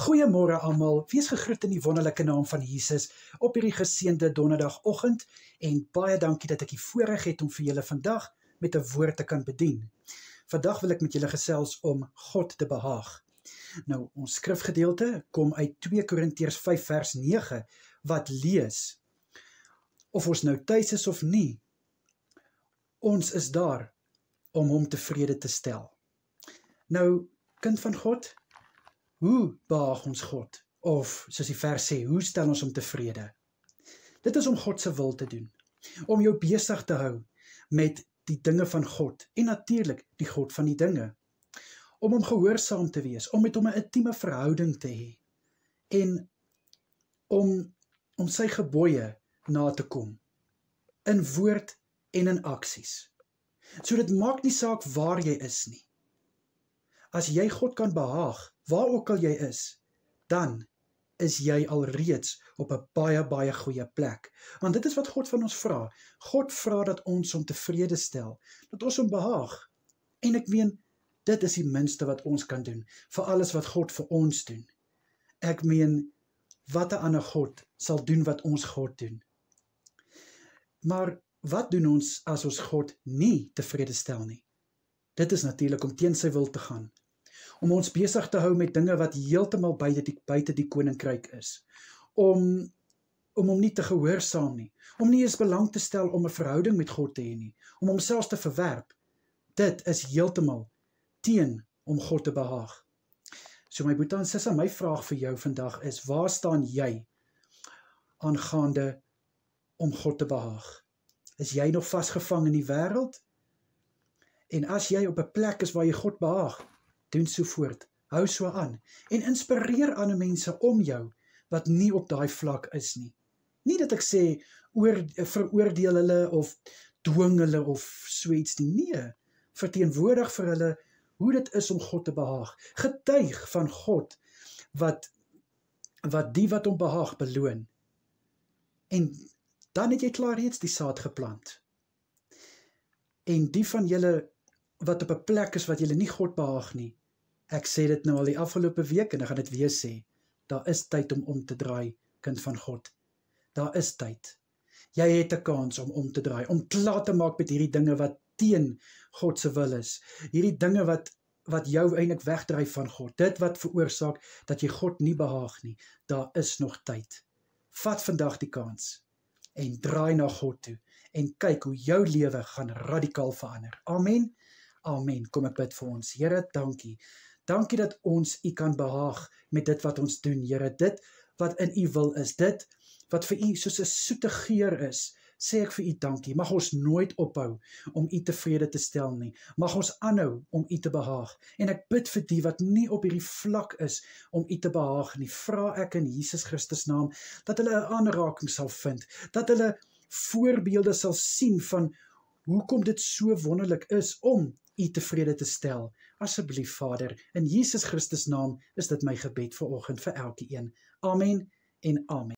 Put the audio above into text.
Goeiemôre almal, wees gegroet in die wonderlike naam van Jesus op hierdie geseënde donderdagoggend en baie dankie dat ek die voorreg het om vir julle vandag met 'n woord te kan bedien. Vandag wil ek met julle gesels om God te behaag. Nou, ons skrifgedeelte kom uit 2 Korintiërs 5 vers 9 wat lees: of ons nou tuis is of nie, ons is daar om hom tevrede te stel. Nou, kind van God, hoe behaag ons God? Of, soos die vers sê, hoe stel ons hom tevrede? Dit is om God se wil te doen, om jou besig te hou met die dinge van God, en natuurlik die God van die dinge, om hom gehoorsaam te wees, om met hom 'n intieme verhouding te hê, en om sy gebooie na te kom, in woord en in aksies. So dit maak nie saak waar jy is nie. As jy God kan behaag, waar ook al jy is, dan is jy alreeds op 'n baie goeie plek. Want dit is wat God van ons vra. God vra dat ons hom tevrede stel, dat ons hom behaag. En ek meen, dit is die minste wat ons kan doen, vir alles wat God vir ons doen. Ek meen, wat 'n ander God sal doen wat ons God doen? Maar wat doen ons as ons God nie tevrede stel nie? Dit is natuurlik om teen sy wil te gaan, om ons besig te hou met dinge wat heeltemal buite die koninkryk is, om hom nie te gehoorsaam nie, om nie eens belang te stel om 'n verhouding met God te hê nie, om homself te verwerp. Dit is heeltemal teen om God te behaag. So my boetie en sussie, my vraag vir jou vandag is, waar staan jy aangaande om God te behaag? Is jy nog vasgevang in die wêreld? En as jy op 'n plek is waar jy God behaag, doen so voort, hou so aan, en inspireer ander mense om jou, wat nie op daai vlak is nie. Nie dat ek sê, veroordeel hulle, of dwing hulle, of so iets nie. Nee, verteenwoordig vir hulle, hoe dit is om God te behaag. Getuig van God, wat die wat hom behaag beloon. En dan het jy klaar reeds die saad geplant. En die van julle, wat op 'n plek is wat julle nie God behaag nie, ek sê dit nou al die afgelope week, en ek gaan dit weer sê, daar is tyd om te draai, kind van God. Daar is tyd. Jy het 'n kans om te draai, om klaar te maak met hierdie dinge wat teen God se wil is. Hierdie dinge wat jou eintlik wegdryf van God. Dit wat veroorsaak dat jy God nie behaag nie. Daar is nog tyd. Vat vandag die kans en draai na God toe en kyk hoe jou lewe gaan radikaal verander. Amen. Amen. Kom ek bid vir ons. Here, dankie. Dankie dat ons U kan behaag met dit wat ons doen, Here. Dit wat in U wil is, dit wat vir U soos 'n soete geur is, sê ek vir U dankie. Mag ons nooit ophou om U tevrede te stel nie. Mag ons aanhou om U te behaag. En ek bid vir die wat nie op hierdie vlak is om U te behaag nie. Vra ek in Jesus Christus naam dat hulle 'n aanraking sal vind, dat hulle voorbeelde sal sien van hoekom dit so wonderlik is om U tevrede te stel. Asseblief, Vader, in Jesus Christus naam is dit my gebed vanoggend vir elkeen. Amen en amen.